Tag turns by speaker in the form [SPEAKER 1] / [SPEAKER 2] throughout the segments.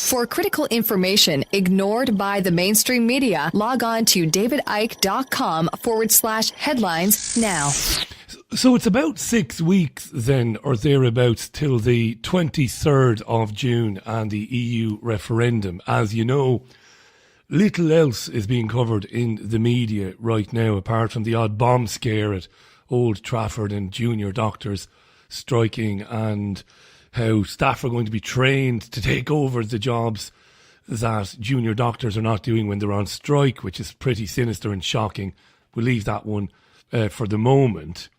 [SPEAKER 1] For critical information ignored by the mainstream media, log on to davidicke.com/headlines now.
[SPEAKER 2] So it's about 6 weeks then, or thereabouts, till the 23rd of June and the EU referendum. As you know, little else is being covered in the media right now, apart from the odd bomb scare at Old Trafford and junior doctors striking, and how staff are going to be trained to take over the jobs that junior doctors are not doing when they're on strike, which is pretty sinister and shocking. We'll leave that one for the moment.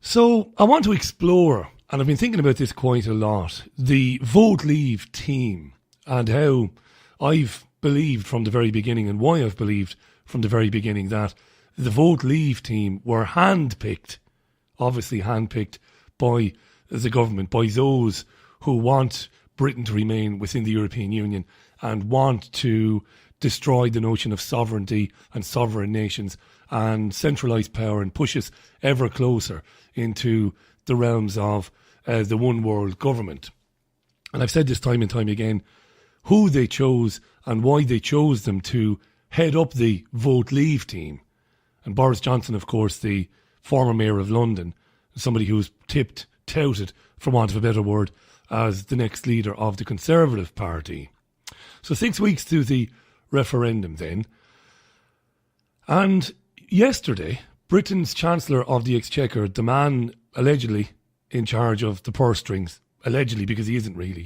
[SPEAKER 2] So I want to explore, and I've been thinking about this quite a lot, the Vote Leave team and how I've believed from the very beginning, and why I've believed from the very beginning, that the Vote Leave team were handpicked, obviously handpicked by the government, by those who want Britain to remain within the European Union and want to destroy the notion of sovereignty and sovereign nations and centralised power and push us ever closer into the realms of the one world government. And I've said this time and time again, who they chose and why they chose them to head up the Vote Leave team. And Boris Johnson, of course, the former mayor of London, somebody who was touted, for want of a better word, as the next leader of the Conservative Party. So 6 weeks to the referendum then. And yesterday, Britain's Chancellor of the Exchequer, the man allegedly in charge of the purse strings, allegedly because he isn't really,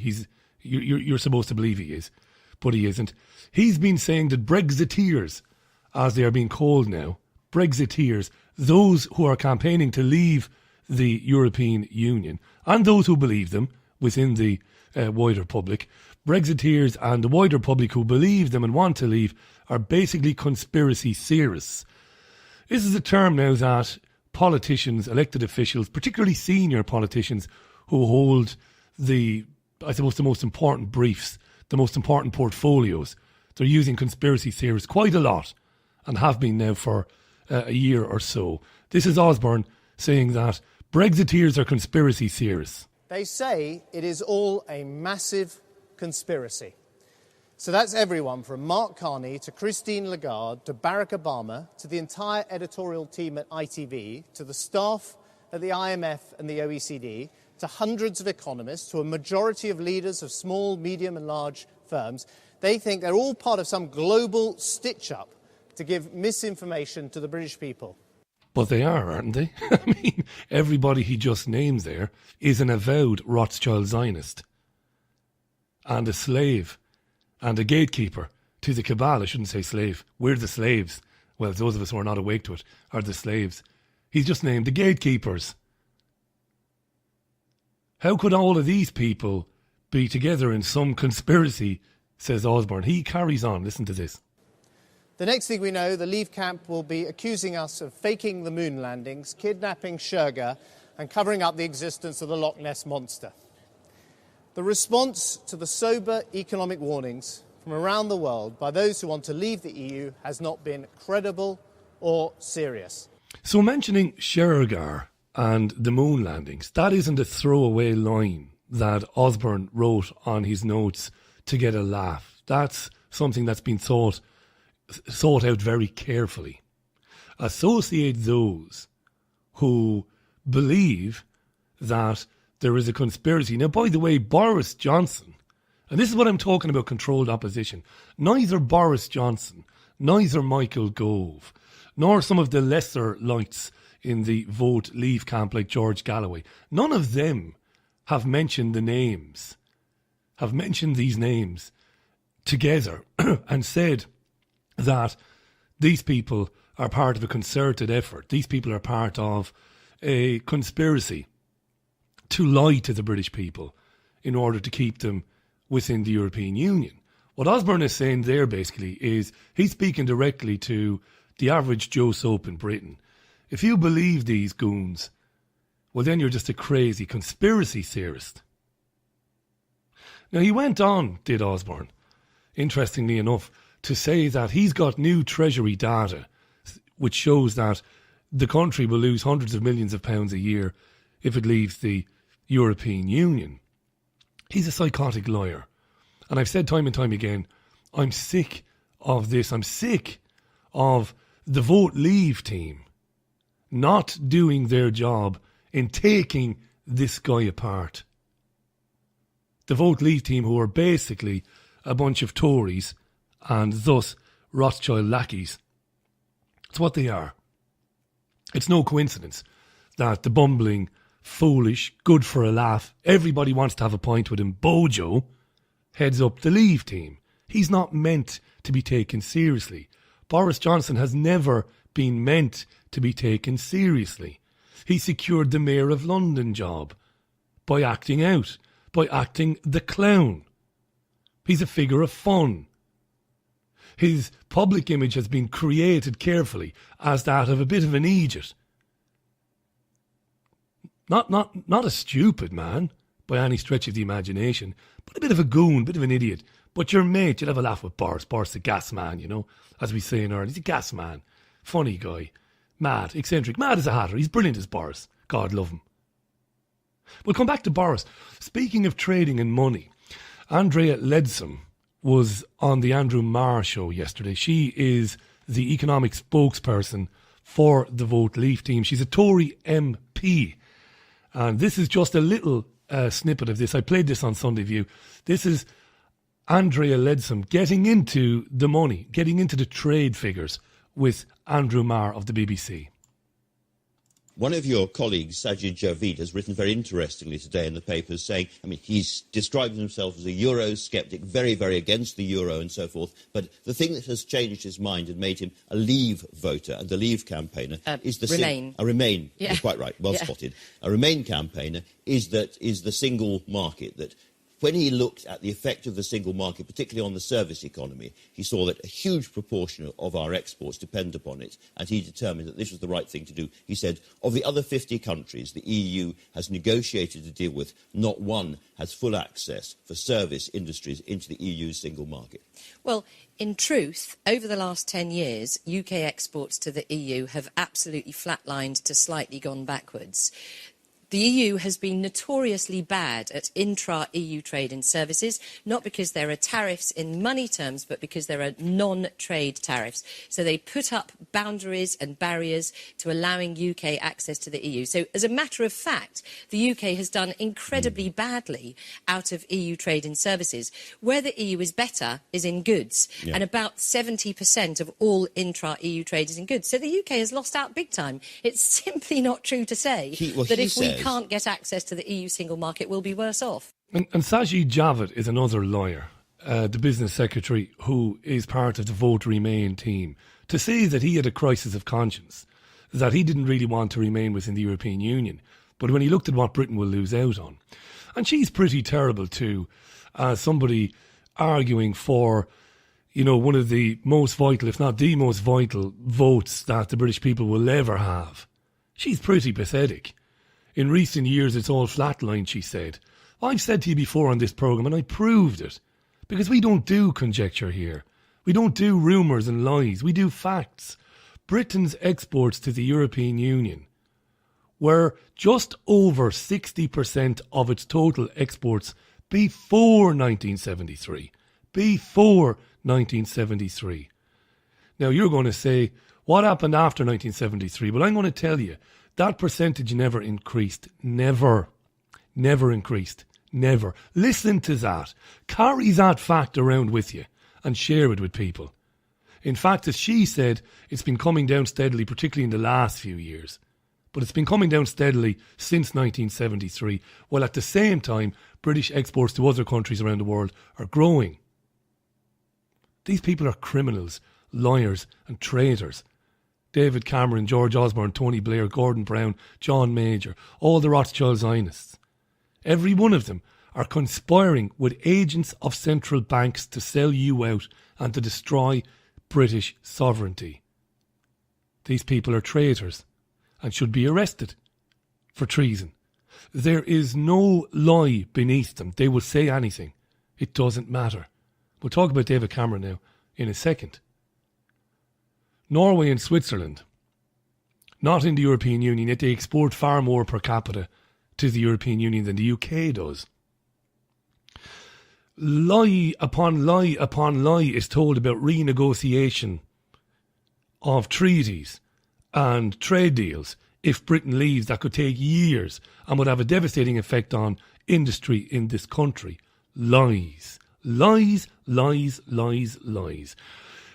[SPEAKER 2] you're supposed to believe he is, but he isn't. He's been saying that Brexiteers, as they are being called now, Brexiteers, those who are campaigning to leave the European Union, and those who believe them within the wider public, Brexiteers and the wider public who believe them and want to leave, are basically conspiracy theorists. This is a term now that politicians, elected officials, particularly senior politicians who hold the most important briefs, the most important portfolios, they're using conspiracy theorists quite a lot and have been now for a year or so. This is Osborne saying that Brexiteers are conspiracy theorists.
[SPEAKER 3] They say it is all a massive conspiracy. So that's everyone from Mark Carney to Christine Lagarde to Barack Obama to the entire editorial team at ITV to the staff at the IMF and the OECD to hundreds of economists to a majority of leaders of small, medium and large firms. They think they're all part of some global stitch-up to give misinformation to the British people.
[SPEAKER 2] But they are, aren't they? I mean, everybody he just names there is an avowed Rothschild Zionist and a slave and a gatekeeper to the cabal. I shouldn't say slave. We're the slaves. Well, those of us who are not awake to it are the slaves. He's just named the gatekeepers. How could all of these people be together in some conspiracy, says Osborne. He carries on. Listen to this.
[SPEAKER 3] The next thing we know, the Leave camp will be accusing us of faking the moon landings, kidnapping Sherga and covering up the existence of the Loch Ness Monster. The response to the sober economic warnings from around the world by those who want to leave the EU has not been credible or serious.
[SPEAKER 2] So mentioning Sherga and the moon landings, that isn't a throwaway line that Osborne wrote on his notes to get a laugh. That's something that's been thought out very carefully. Associate those who believe that there is a conspiracy. Now, by the way, Boris Johnson, and this is what I'm talking about, controlled opposition, neither Boris Johnson, neither Michael Gove, nor some of the lesser lights in the Vote Leave camp like George Galloway, none of them have mentioned these names together and said that these people are part of a concerted effort. These people are part of a conspiracy to lie to the British people in order to keep them within the European Union. What Osborne is saying there basically is he's speaking directly to the average Joe Soap in Britain. If you believe these goons, well then you're just a crazy conspiracy theorist. Now he went on, did Osborne, interestingly enough, to say that he's got new Treasury data which shows that the country will lose hundreds of millions of pounds a year if it leaves the European Union. He's a psychotic liar. And I've said time and time again, I'm sick of this. I'm sick of the Vote Leave team not doing their job in taking this guy apart. The Vote Leave team, who are basically a bunch of Tories and thus Rothschild lackeys. It's what they are. It's no coincidence that the bumbling, foolish, good for a laugh, everybody wants to have a pint with him, BoJo, heads up the Leave team. He's not meant to be taken seriously. Boris Johnson has never been meant to be taken seriously. He secured the Mayor of London job by acting out, by acting the clown. He's a figure of fun. His public image has been created carefully as that of a bit of an idiot. Not a stupid man by any stretch of the imagination, but a bit of a goon, a bit of an idiot. But your mate, you'll have a laugh with Boris. Boris the gas man, you know, as we say in Ireland. He's a gas man. Funny guy. Mad, eccentric. Mad as a hatter. He's brilliant as Boris. God love him. We'll come back to Boris. Speaking of trading and money, Andrea Leadsom was on the Andrew Marr show yesterday. She is the economic spokesperson for the Vote Leave team. She's a Tory MP. And this is just a little snippet of this. I played this on Sunday View. This is Andrea Leadsom getting into the money, getting into the trade figures with Andrew Marr of the BBC.
[SPEAKER 4] One of your colleagues, Sajid Javid, has written very interestingly today in the papers saying, he's described himself as a Euro-sceptic, very, very against the Euro and so forth, but the thing that has changed his mind and made him a Leave voter and a Leave campaigner is the...
[SPEAKER 5] Remain.
[SPEAKER 4] Remain,
[SPEAKER 5] yeah.
[SPEAKER 4] You're quite right, well spotted. A Remain campaigner is the single market that... When he looked at the effect of the single market, particularly on the service economy, he saw that a huge proportion of our exports depend upon it, and he determined that this was the right thing to do. He said, of the other 50 countries the EU has negotiated to deal with, not one has full access for service industries into the EU's single market.
[SPEAKER 5] Well, in truth, over the last 10 years, UK exports to the EU have absolutely flatlined to slightly gone backwards. The EU has been notoriously bad at intra-EU trade in services, not because there are tariffs in money terms, but because there are non-trade tariffs. So they put up boundaries and barriers to allowing UK access to the EU. So as a matter of fact, the UK has done incredibly badly out of EU trade in services. Where the EU is better is in goods, and about 70% of all intra-EU trade is in goods. So the UK has lost out big time. It's simply not true to say that if we can't get access to the EU single market, we'll be worse off.
[SPEAKER 2] And Sajid Javid is another lawyer, the business secretary who is part of the Vote Remain team, to say that he had a crisis of conscience, that he didn't really want to remain within the European Union, but when he looked at what Britain will lose out on. And she's pretty terrible too, as somebody arguing for, you know, one of the most vital, if not the most vital votes that the British people will ever have. She's pretty pathetic. In recent years, it's all flatlined, she said. I've said to you before on this programme, and I proved it, because we don't do conjecture here. We don't do rumours and lies. We do facts. Britain's exports to the European Union were just over 60% of its total exports before 1973. Before 1973. Now, you're going to say, what happened after 1973? Well, I'm going to tell you. That percentage never increased. Never. Never increased. Never. Listen to that. Carry that fact around with you and share it with people. In fact, as she said, it's been coming down steadily, particularly in the last few years. But it's been coming down steadily since 1973, while at the same time, British exports to other countries around the world are growing. These people are criminals, liars and traitors. David Cameron, George Osborne, Tony Blair, Gordon Brown, John Major, all the Rothschild Zionists. Every one of them are conspiring with agents of central banks to sell you out and to destroy British sovereignty. These people are traitors and should be arrested for treason. There is no lie beneath them. They will say anything. It doesn't matter. We'll talk about David Cameron now in a second. Norway and Switzerland, not in the European Union, yet they export far more per capita to the European Union than the UK does. lie upon lie upon lie is told about renegotiation of treaties and trade deals. If Britain leaves, that could take years and would have a devastating effect on industry in this country. Lies. Lies, lies, lies, lies.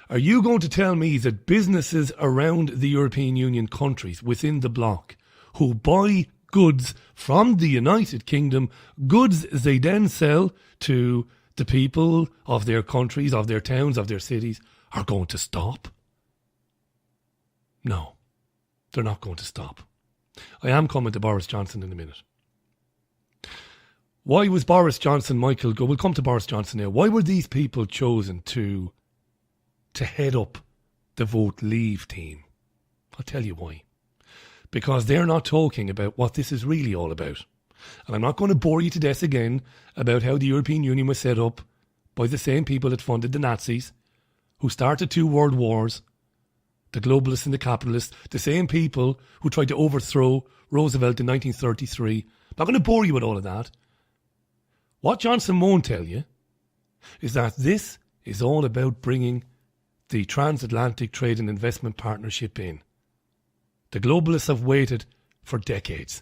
[SPEAKER 2] Are you going to tell me that businesses around the European Union countries within the bloc who buy goods from the United Kingdom, goods they then sell to the people of their countries, of their towns, of their cities, are going to stop? No, they're not going to stop. I am coming to Boris Johnson in a minute. Why was Boris Johnson, Michael Gove, we'll come to Boris Johnson now, why were these people chosen to head up the Vote Leave team? I'll tell you why. Because they're not talking about what this is really all about. And I'm not going to bore you to death again about how the European Union was set up by the same people that funded the Nazis, who started 2 world wars, the globalists and the capitalists, the same people who tried to overthrow Roosevelt in 1933. I'm not going to bore you with all of that. What Johnson won't tell you is that this is all about bringing the Transatlantic Trade and Investment Partnership in. The globalists have waited for decades.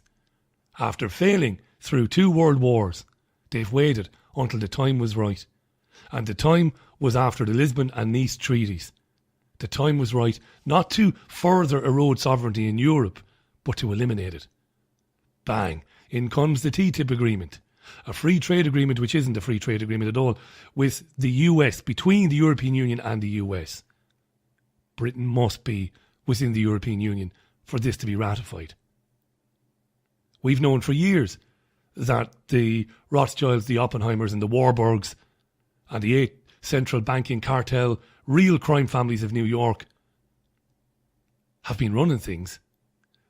[SPEAKER 2] After failing through 2 world wars, they've waited until the time was right. And the time was after the Lisbon and Nice treaties. The time was right not to further erode sovereignty in Europe, but to eliminate it. Bang, in comes the TTIP agreement. A free trade agreement which isn't a free trade agreement at all, with the US, between the European Union and the US. Britain must be within the European Union for this to be ratified. We've known for years that the Rothschilds, the Oppenheimers and the Warburgs and the 8 central banking cartel, real crime families of New York, have been running things.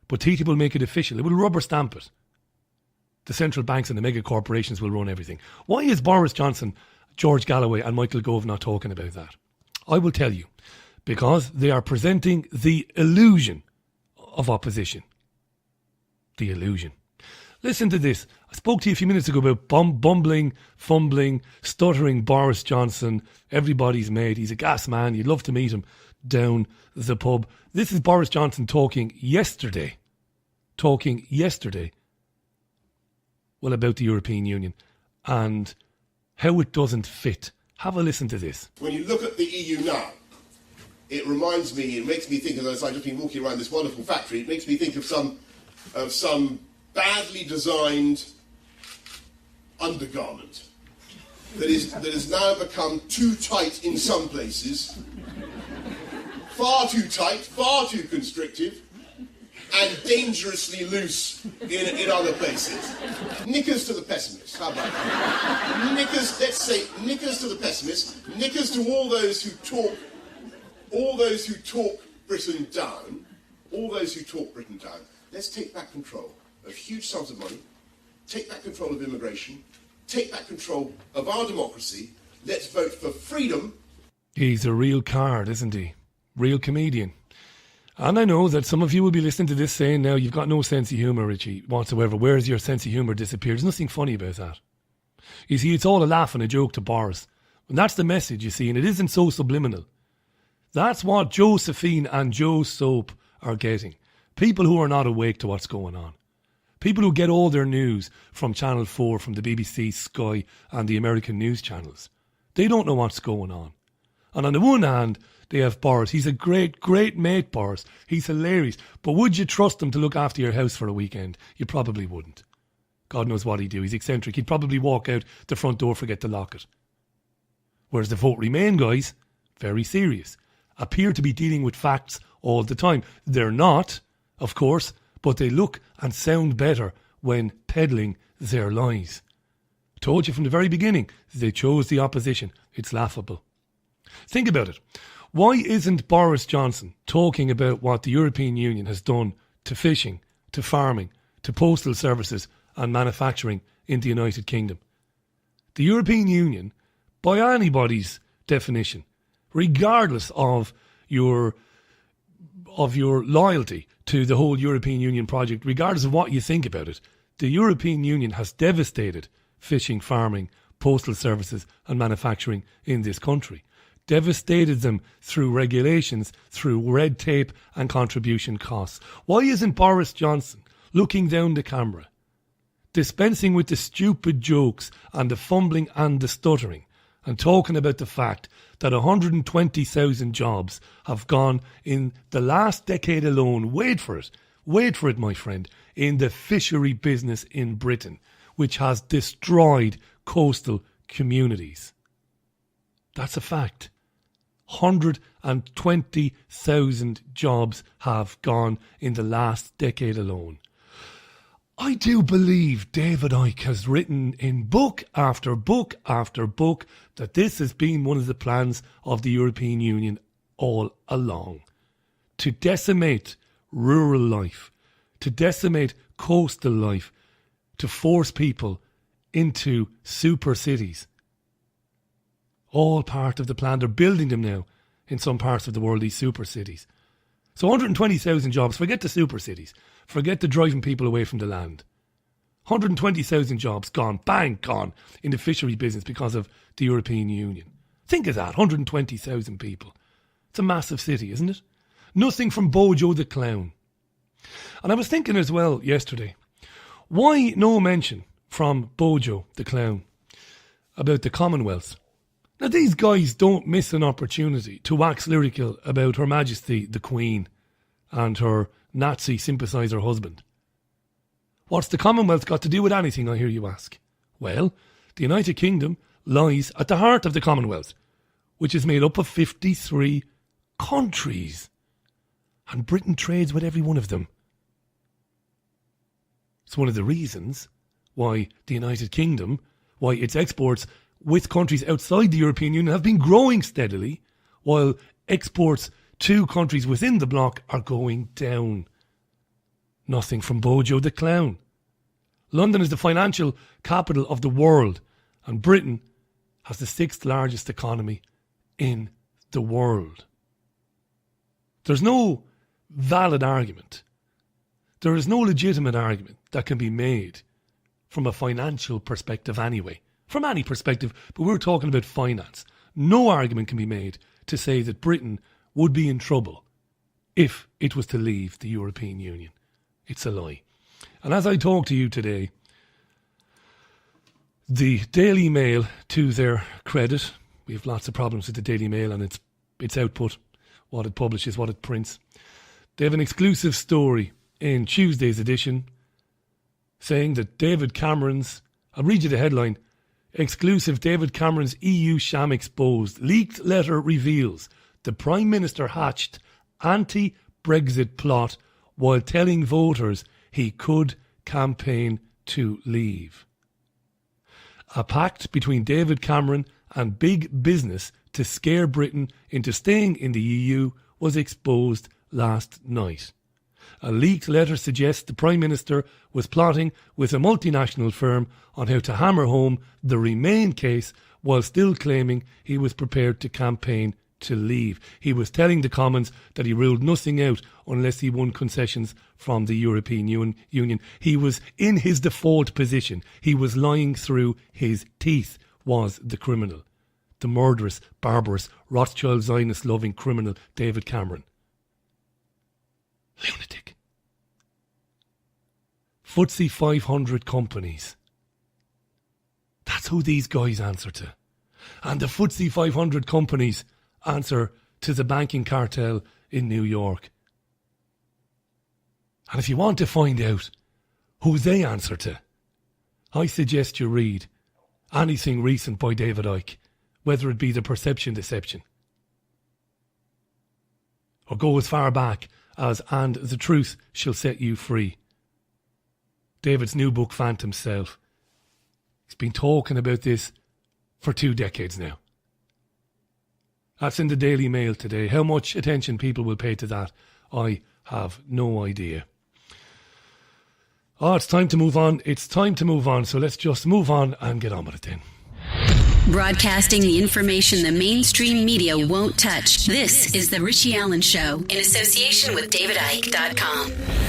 [SPEAKER 2] But TTIP will make it official. It will rubber stamp it. The central banks and the mega corporations will run everything. Why is Boris Johnson, George Galloway and Michael Gove not talking about that? I will tell you. Because they are presenting the illusion of opposition. The illusion. Listen to this. I spoke to you a few minutes ago about bumbling, fumbling, stuttering Boris Johnson, everybody's mate. He's a gas man. You'd love to meet him down the pub. This is Boris Johnson talking yesterday. Well, about the European Union and how it doesn't fit. Have a listen to this.
[SPEAKER 6] When you look at the EU now, it reminds me, it makes me think, as I've just been walking around this wonderful factory, it makes me think of some badly designed undergarment that has now become too tight in some places, far too tight, far too constrictive, and dangerously loose in other places. Knickers to the pessimists, how about that? Knickers, let's say knickers to the pessimists, knickers to all those who talk Britain down, let's take back control of huge sums of money, take back control of immigration, take back control of our democracy, let's vote for freedom.
[SPEAKER 2] He's a real card, isn't he? Real comedian. And I know that some of you will be listening to this saying now, you've got no sense of humour, Richie, whatsoever. Where's your sense of humour disappeared? There's nothing funny about that. You see, it's all a laugh and a joke to Boris. And that's the message, you see, and it isn't so subliminal. That's what Josephine and Joe Soap are getting. People who are not awake to what's going on. People who get all their news from Channel 4, from the BBC, Sky and the American news channels. They don't know what's going on. And on the one hand, they have Boris. He's a great, great mate, Boris. He's hilarious. But would you trust him to look after your house for a weekend? You probably wouldn't. God knows what he'd do. He's eccentric. He'd probably walk out the front door, forget to lock it. Whereas the Vote Remain guys, very serious. Appear to be dealing with facts all the time. They're not, of course, but they look and sound better when peddling their lies. Told you from the very beginning, they chose the opposition. It's laughable. Think about it. Why isn't Boris Johnson talking about what the European Union has done to fishing, to farming, to postal services and manufacturing in the United Kingdom? The European Union, by anybody's definition, regardless of your loyalty to the whole European Union project, regardless of what you think about it, the European Union has devastated fishing, farming, postal services and manufacturing in this country. Devastated them through regulations, through red tape and contribution costs. Why isn't Boris Johnson looking down the camera, dispensing with the stupid jokes and the fumbling and the stuttering, and talking about the fact that 120,000 jobs have gone in the last decade alone, wait for it my friend, in the fishery business in Britain, which has destroyed coastal communities. That's a fact. 120,000 jobs have gone in the last decade alone. I do believe David Icke has written in book after book after book that this has been one of the plans of the European Union all along. To decimate rural life, to decimate coastal life, to force people into super cities. All part of the plan. They're building them now in some parts of the world, these super cities. So 120,000 jobs, forget the super cities. Forget the driving people away from the land. 120,000 jobs gone, bang, gone in the fishery business because of the European Union. Think of that, 120,000 people. It's a massive city, isn't it? Nothing from BoJo the clown. And I was thinking as well yesterday, why no mention from BoJo the clown about the Commonwealth? Now, these guys don't miss an opportunity to wax lyrical about Her Majesty the Queen and her Nazi sympathiser husband. What's the Commonwealth got to do with anything, I hear you ask? Well, the United Kingdom lies at the heart of the Commonwealth, which is made up of 53 countries. And Britain trades with every one of them. It's one of the reasons why the United Kingdom, why its exports with countries outside the European Union have been growing steadily, while exports to countries within the bloc are going down. Nothing from BoJo the clown. London is the financial capital of the world, and Britain has the 6th largest economy in the world. There's no valid argument. There is no legitimate argument that can be made from a financial perspective anyway. From any perspective, but we're talking about finance. No argument can be made to say that Britain would be in trouble if it was to leave the European Union. It's a lie. And as I talk to you today, the Daily Mail, to their credit, we have lots of problems with the Daily Mail and its output, what it publishes, what it prints. They have an exclusive story in Tuesday's edition saying that David Cameron's, I'll read you the headline, exclusive: David Cameron's EU sham exposed. Leaked letter reveals the Prime Minister hatched anti-Brexit plot while telling voters he could campaign to leave. A pact between David Cameron and big business to scare Britain into staying in the EU was exposed last night. A leaked letter suggests the Prime Minister was plotting with a multinational firm on how to hammer home the Remain case while still claiming he was prepared to campaign to leave. He was telling the Commons that he ruled nothing out unless he won concessions from the European Union. He was in his default position. He was lying through his teeth, was the criminal. The murderous, barbarous, Rothschild Zionist-loving criminal David Cameron. Lunatic. FTSE 500 companies. That's who these guys answer to. And the FTSE 500 companies answer to the banking cartel in New York. And if you want to find out who they answer to, I suggest you read anything recent by David Icke, whether it be The Perception Deception, or go as far back as And the Truth Shall Set You Free. David's new book, Phantom Self. He's been talking about this for 2 decades now. That's in the Daily Mail today. How much attention people will pay to that, I have no idea. Oh, it's time to move on. It's time to move on. So let's just move on and get on with it then.
[SPEAKER 7] Broadcasting the information the mainstream media won't touch. This is The Richie Allen Show in association with DavidIcke.com.